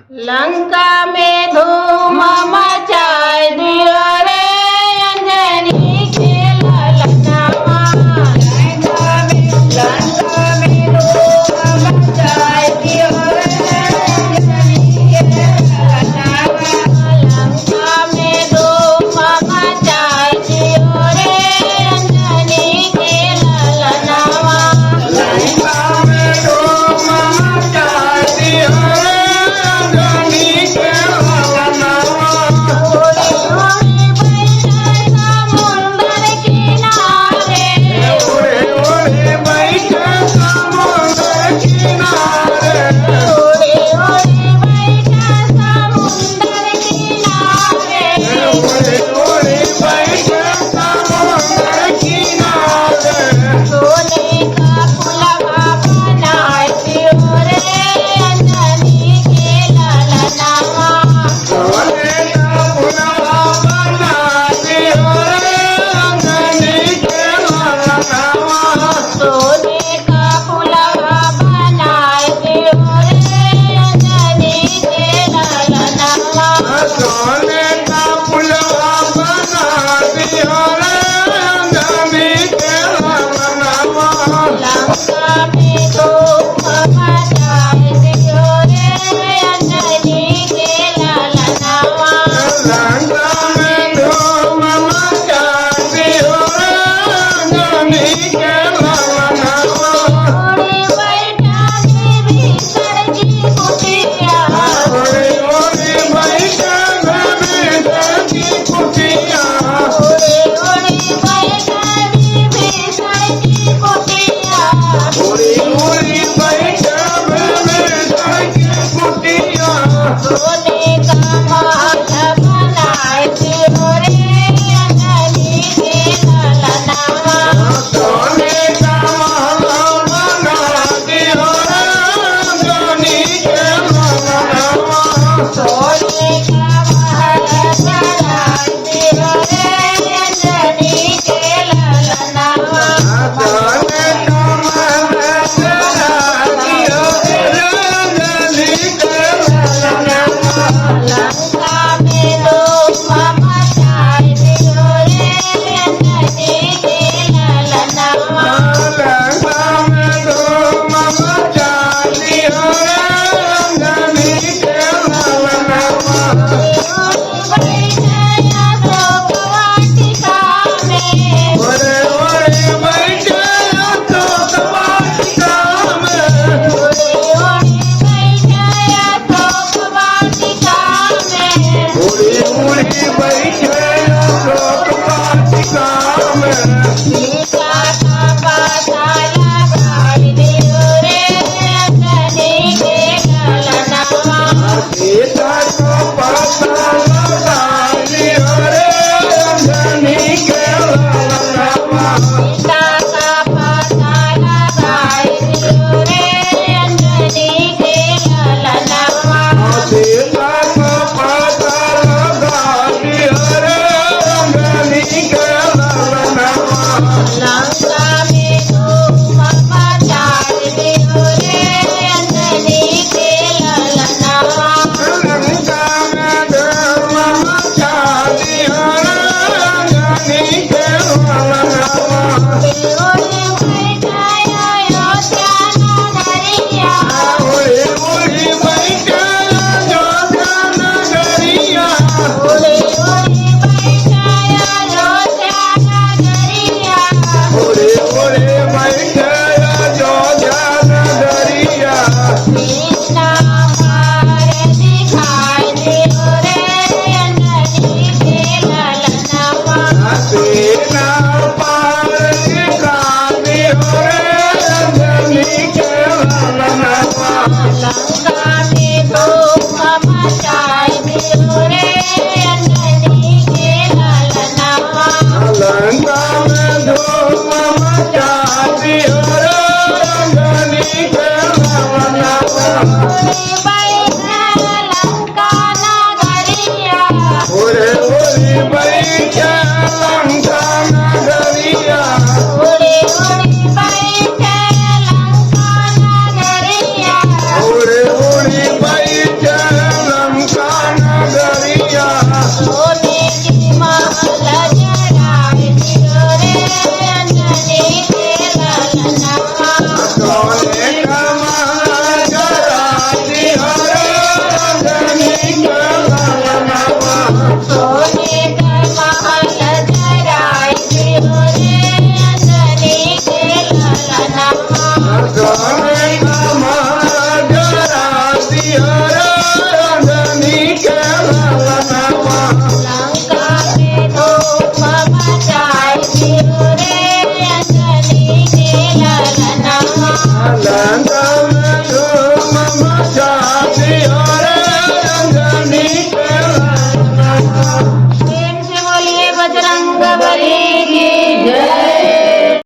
लंका में धूम मचाए दियो रे अंजनी के ललनावा। लंका में धूम मचाए दियो रे अंजनी के ललनावा। लंका में धूम मचाए दियो रे अंजनी के ललनावा। लंका में धूम मचाए दियो रे अंजनी के ललनावा। ओरे ओरे बैठे समुंदर किनारे। ओरे ओरे बैठे समुंदर ओरे किनारे। ओरे बैठे समुंदर किनारे। सोने का पुलवा बनाए दियो रे अंजनी के ललनावा। सोने का पुलवा बना दियो रे अंजनी के ललनावा। सोने का पुलवा बनाए दियो रे अंजनी के ललनावा। सोने का पुलवा बना दियो रे अंजनी के ललनावा। लंका में धूम मचाए दियो रे अंजनी के ललनावा। लंका में धूम मचा दियो रे अंजनी के ललनावा। ओरे बैठा देवी सड़की कुटिया। ओरे ओरे बैठे भीतर की कुटिया। ओरे बैठा देवी सड़की कुटिया। ओरे ओरे बैठे भीतर की कुटिया। सोने का महल बनाए दियो रे अंजनी के ललनावा। सोने का महल बना दियो रे अंजनी के ललनावा। सोने का महल बनाए दियो रे अंजनी के ललनावा। सोने का महल बना दियो रे अंजनी के ललनावा। लंका में धूम मचाए दियो रे अंजनी के ललनावा। लंका में धूम मचा दियो रे अंजनी के ललनावा। ओरे ओरे बैठे तो कवाटिका में। ओरे ओरे बैठे तो कवाटिका में। सीता को पता लगा दियो रे अंजनी के ललनावा। सीता को पता लगा दियो रे अंजनी के ललनावा। लंका में धूम मचाए दियो रे अंजनी के ललनावा। लंका में धूम मचा दियो रे अंजनी के ललनावा। ओरे बैठा अयोध्या नगरिया। ओरे ओरे बैठे अयोध्या नगरिया। ओरे बैठा अयोध्या नगरिया। ओरे ओरे बैठे अयोध्या नगरिया। सीता मारे दिखाई दियो रे अंजनी के ललनावा। सीता पार दिखा दियो रे अंजनी के ललनावा। लंका में धूम मचाए दियो रे अंजनी के ललनावा। लंका में धूम मचा दियो रे अंजनी के ललनावा। लंका नगरिया। ओरे ओरे बैठे लंका नगरिया। ओरे बैठे लंका नगरिया। ओरे ओरे बैठे લંકા